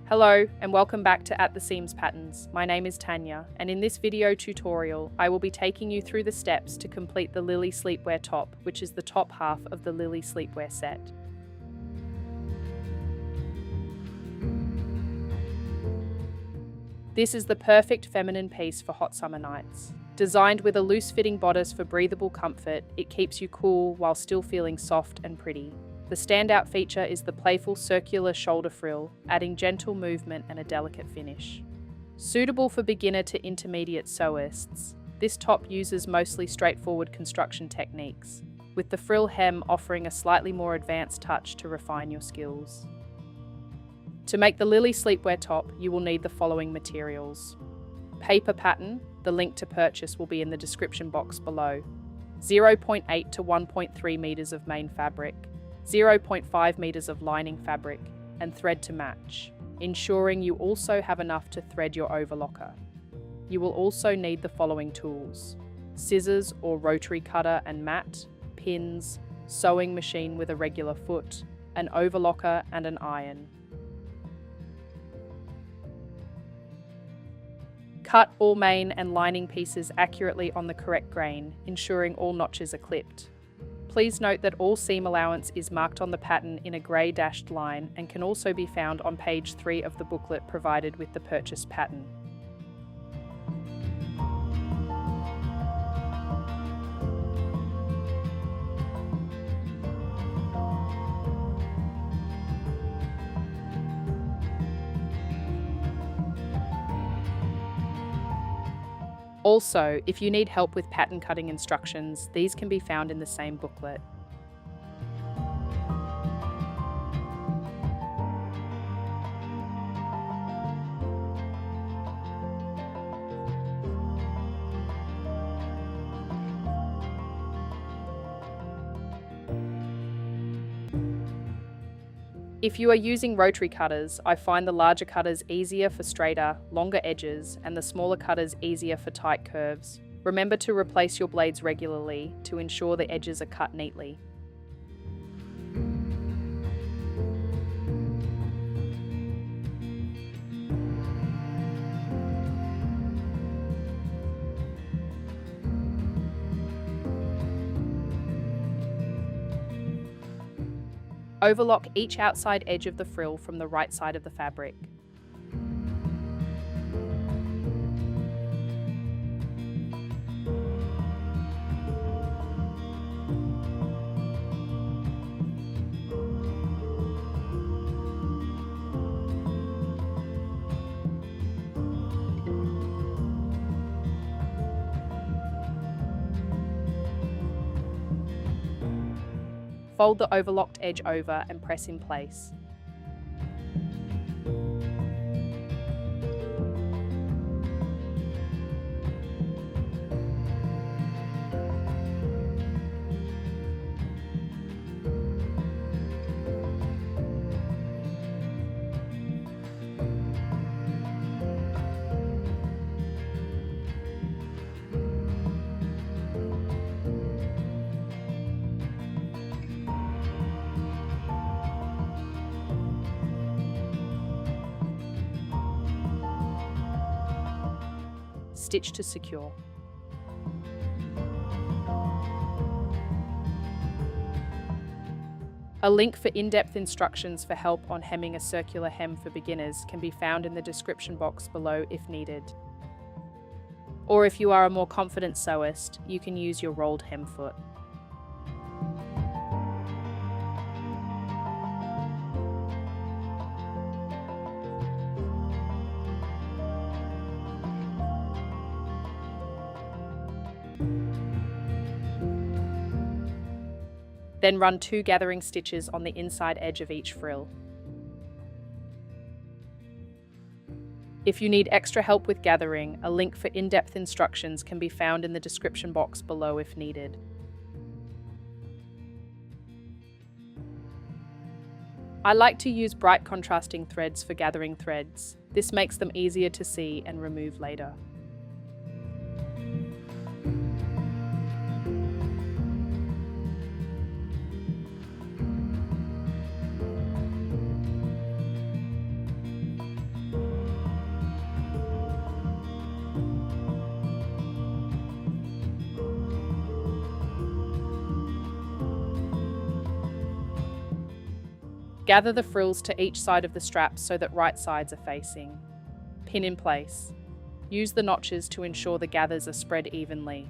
Hello and welcome back to At the Seams Patterns. My name is Tanya, and in this video tutorial I will be taking you through the steps to complete the Lilly Sleepwear top, which is the top half of the Lilly Sleepwear set. This is the perfect feminine piece for hot summer nights. Designed with a loose-fitting bodice for breathable comfort, it keeps you cool while still feeling soft and pretty. The standout feature is the playful circular shoulder frill, adding gentle movement and a delicate finish. Suitable for beginner to intermediate sewists, this top uses mostly straightforward construction techniques, with the frill hem offering a slightly more advanced touch to refine your skills. To make the Lilly Sleepwear top, you will need the following materials. Paper pattern, the link to purchase will be in the description box below. 0.8 to 1.3 meters of main fabric, 0.5 meters of lining fabric, and thread to match, ensuring you also have enough to thread your overlocker. You will also need the following tools: scissors or rotary cutter and mat, pins, sewing machine with a regular foot, an overlocker and an iron. Cut all main and lining pieces accurately on the correct grain, ensuring all notches are clipped. Please note that all seam allowance is marked on the pattern in a grey dashed line and can also be found on page 3 of the booklet provided with the purchased pattern. Also, if you need help with pattern cutting instructions, these can be found in the same booklet. If you are using rotary cutters, I find the larger cutters easier for straighter, longer edges, and the smaller cutters easier for tight curves. Remember to replace your blades regularly to ensure the edges are cut neatly. Overlock each outside edge of the frill from the right side of the fabric. Fold the overlocked edge over and press in place. Stitch to secure. A link for in-depth instructions for help on hemming a circular hem for beginners can be found in the description box below if needed. Or if you are a more confident sewist, you can use your rolled hem foot. Then run 2 gathering stitches on the inside edge of each frill. If you need extra help with gathering, a link for in-depth instructions can be found in the description box below if needed. I like to use bright contrasting threads for gathering threads. This makes them easier to see and remove later. Gather the frills to each side of the straps so that right sides are facing. Pin in place. Use the notches to ensure the gathers are spread evenly.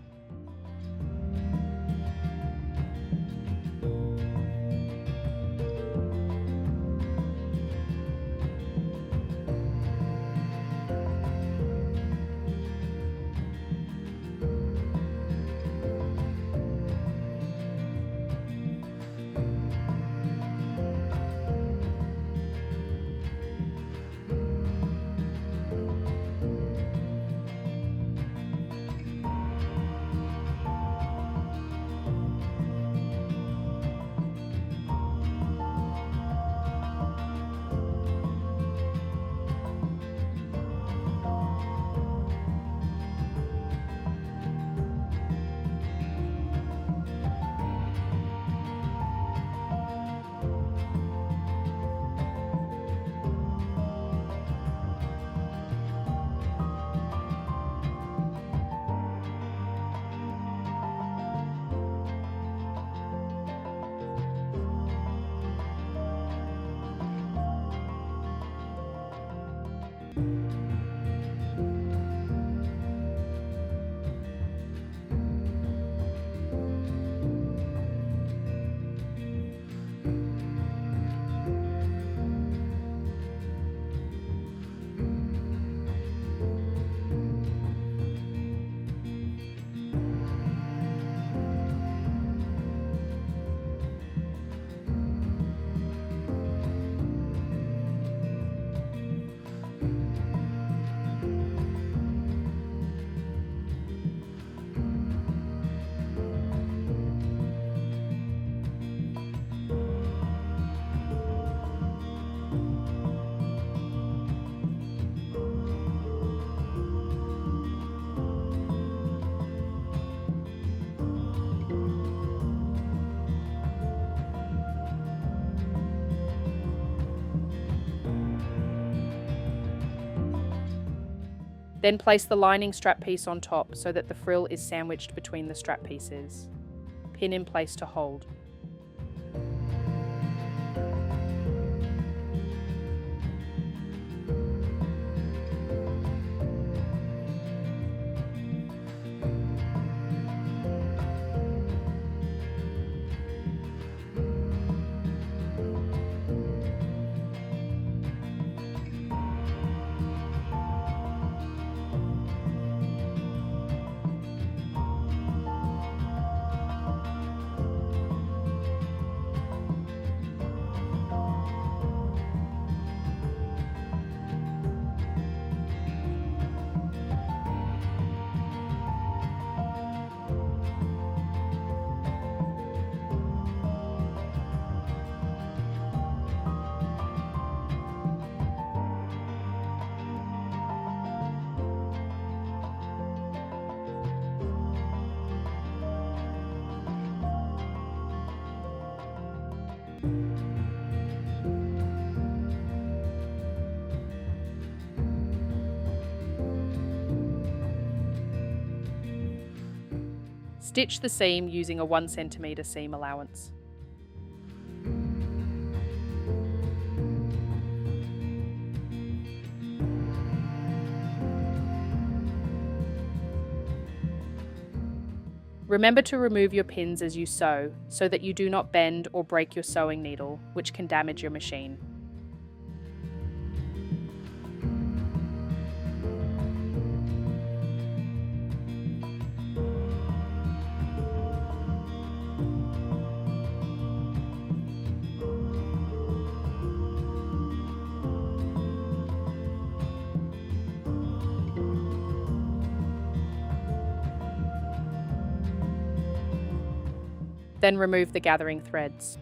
Then place the lining strap piece on top so that the frill is sandwiched between the strap pieces. Pin in place to hold. Stitch the seam using a 1 cm seam allowance. Remember to remove your pins as you sew so that you do not bend or break your sewing needle, which can damage your machine. Then remove the gathering threads.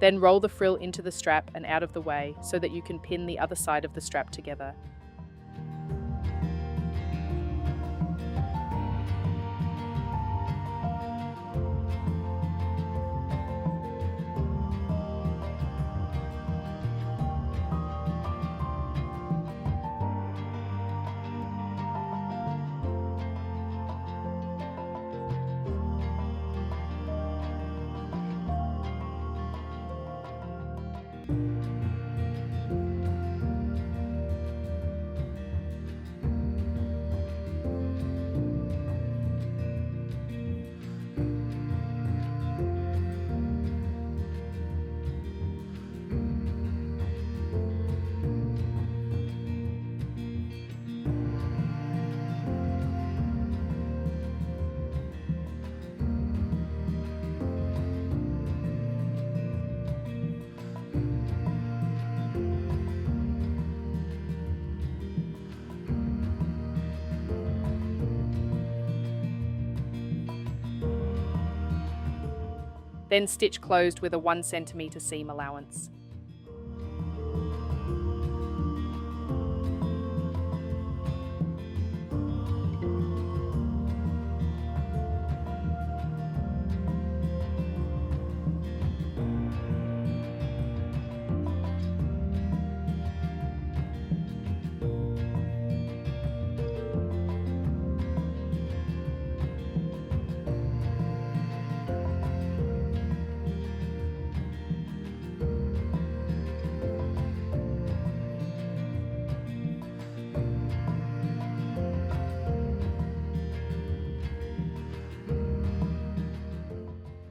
Then roll the frill into the strap and out of the way so that you can pin the other side of the strap together. Then stitch closed with a 1 cm seam allowance.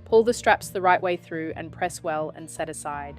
Pull the straps the right way through and press well and set aside.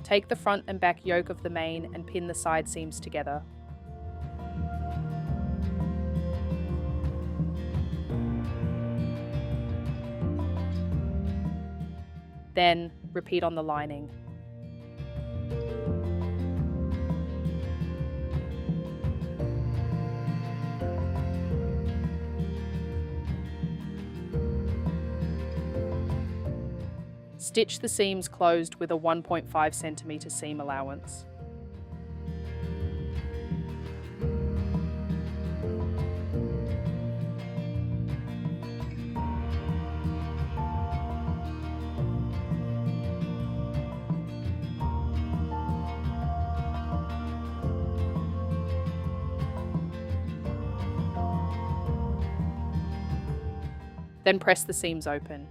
Take the front and back yoke of the mane and pin the side seams together. Then, repeat on the lining. Stitch the seams closed with a 1.5 centimeter seam allowance. Then press the seams open.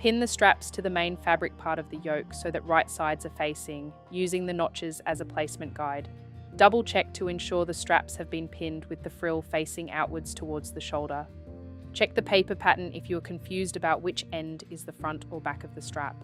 Pin the straps to the main fabric part of the yoke so that right sides are facing, using the notches as a placement guide. Double check to ensure the straps have been pinned with the frill facing outwards towards the shoulder. Check the paper pattern if you are confused about which end is the front or back of the strap.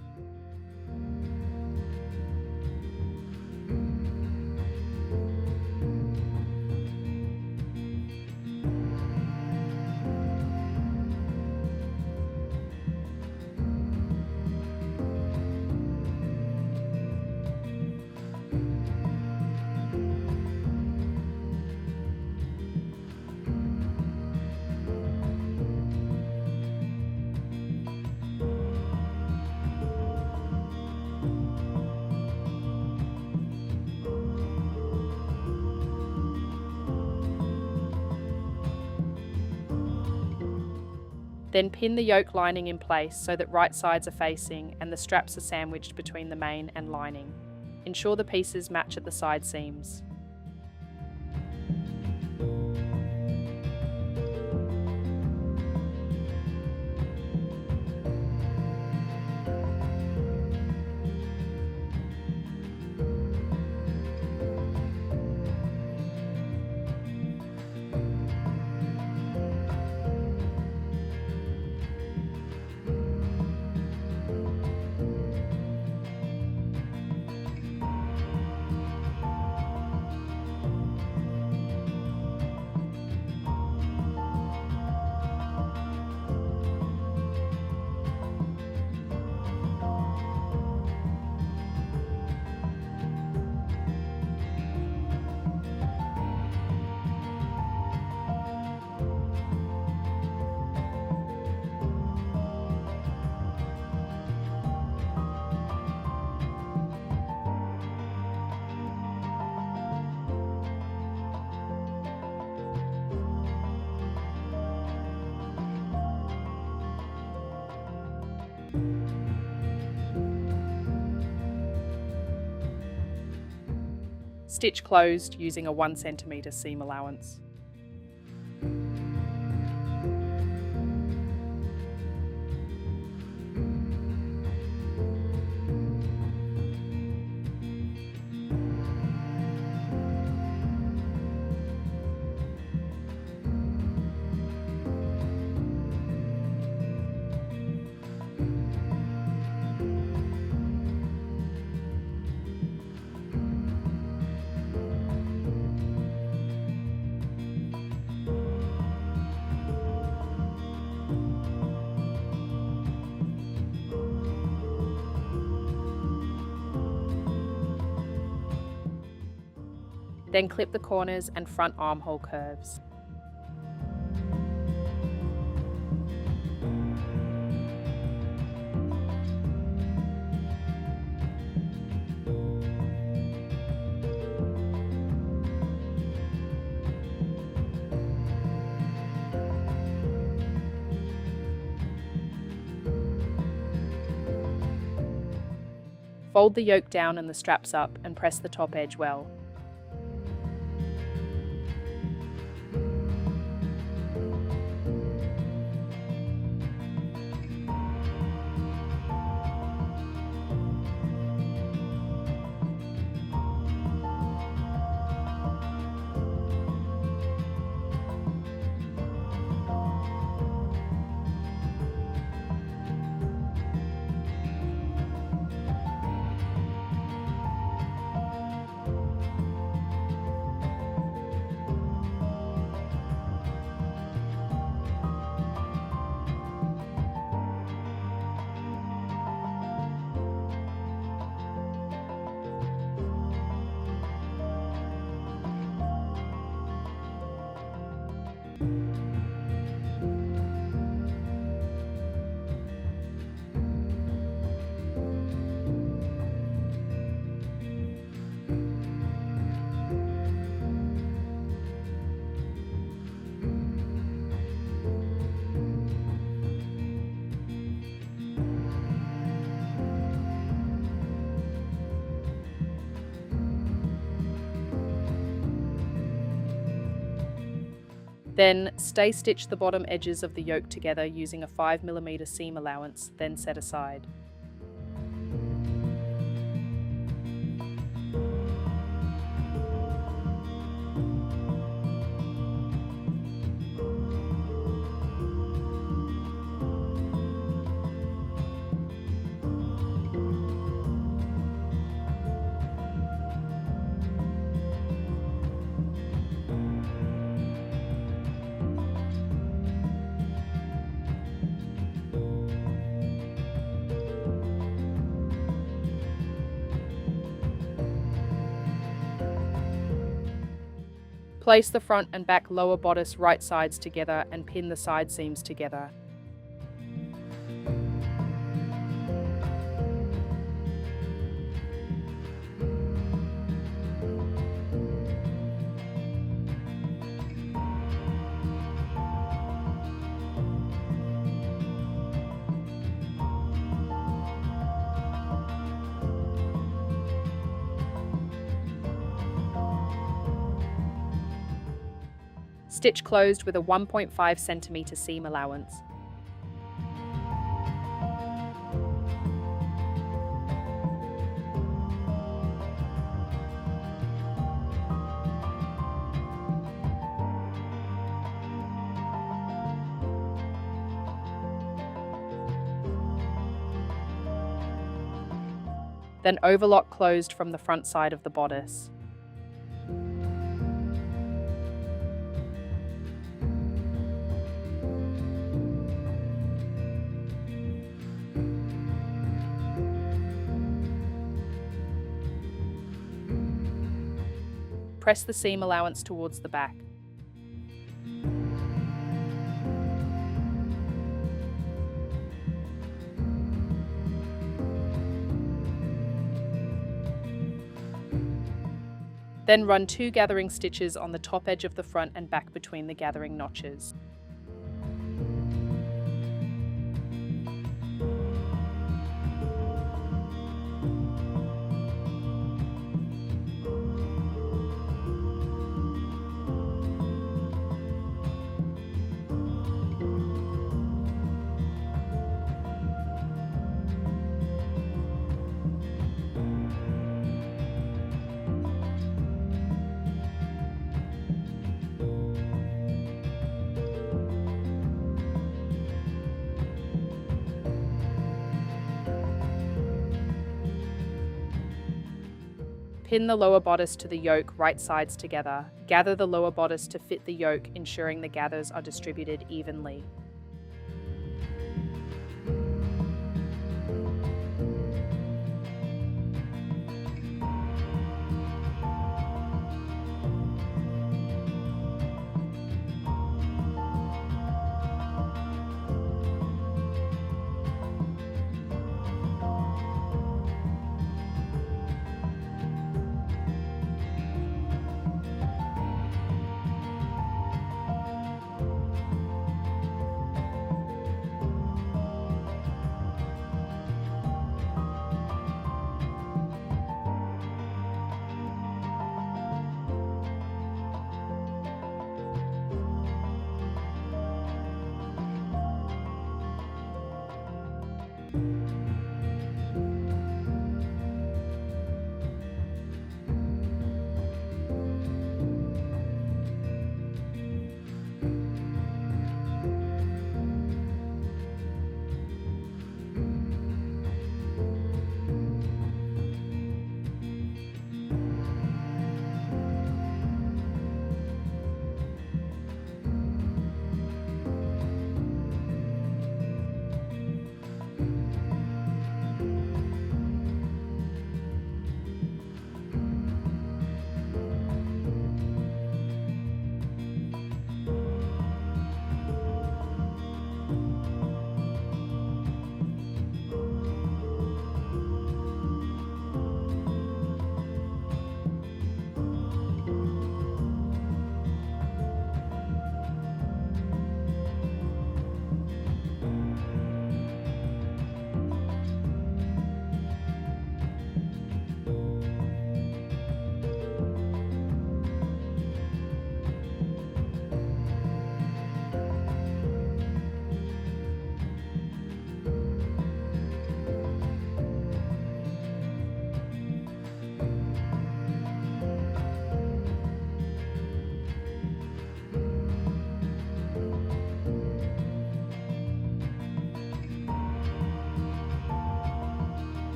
Then pin the yoke lining in place so that right sides are facing and the straps are sandwiched between the main and lining. Ensure the pieces match at the side seams. Stitch closed using a 1 cm seam allowance. Then clip the corners and front armhole curves. Fold the yoke down and the straps up and press the top edge well. Then stay stitch the bottom edges of the yoke together using a 5 mm seam allowance, then set aside. Place the front and back lower bodice right sides together and pin the side seams together. Stitch closed with a 1.5 centimeter seam allowance. Then overlock closed from the front side of the bodice. Press the seam allowance towards the back. Then run 2 gathering stitches on the top edge of the front and back between the gathering notches. Pin the lower bodice to the yoke right sides together. Gather the lower bodice to fit the yoke, ensuring the gathers are distributed evenly.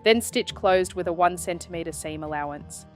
Then stitch closed with a 1 cm seam allowance.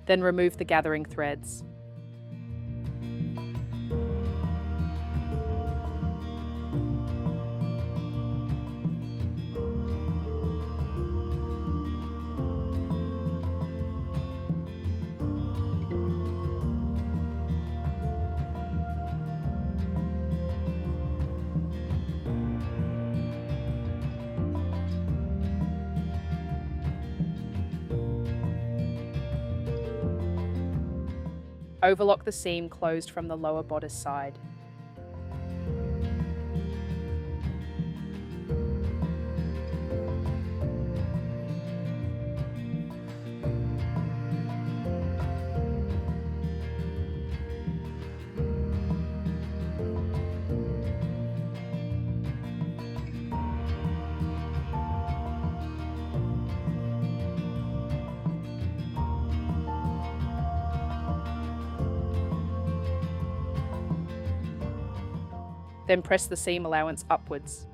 Then remove the gathering threads. Overlock the seam closed from the lower bodice side. Then press the seam allowance upwards.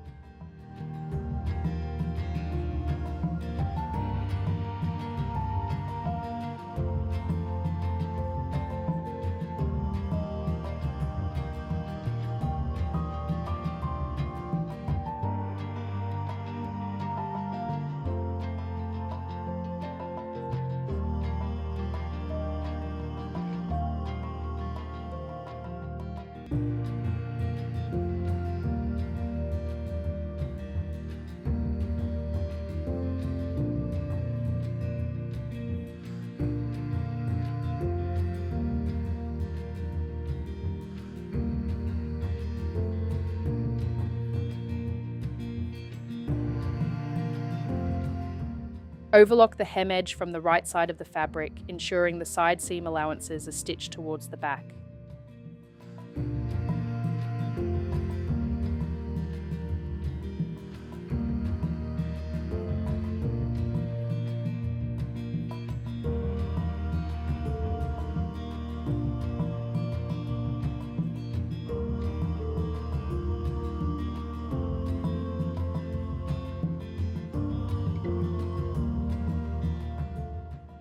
Overlock the hem edge from the right side of the fabric, ensuring the side seam allowances are stitched towards the back.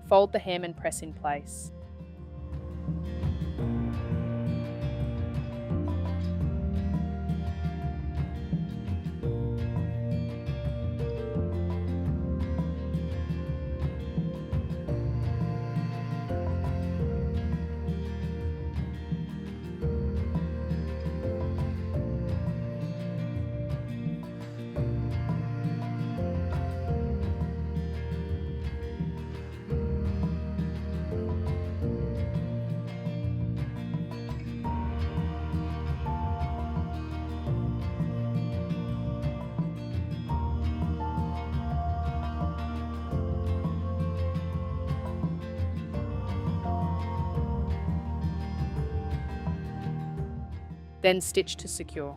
Fold the hem and press in place. Then stitch to secure.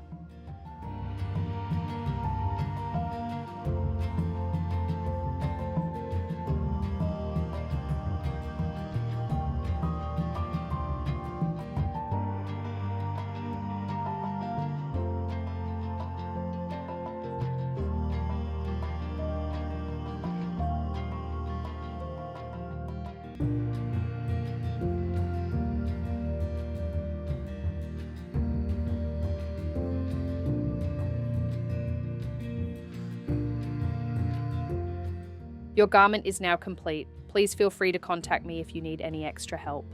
Your garment is now complete. Please feel free to contact me if you need any extra help.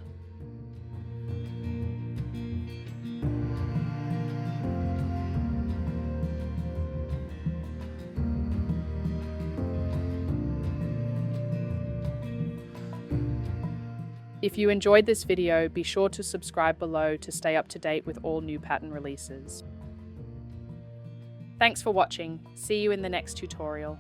If you enjoyed this video, be sure to subscribe below to stay up to date with all new pattern releases. Thanks for watching. See you in the next tutorial.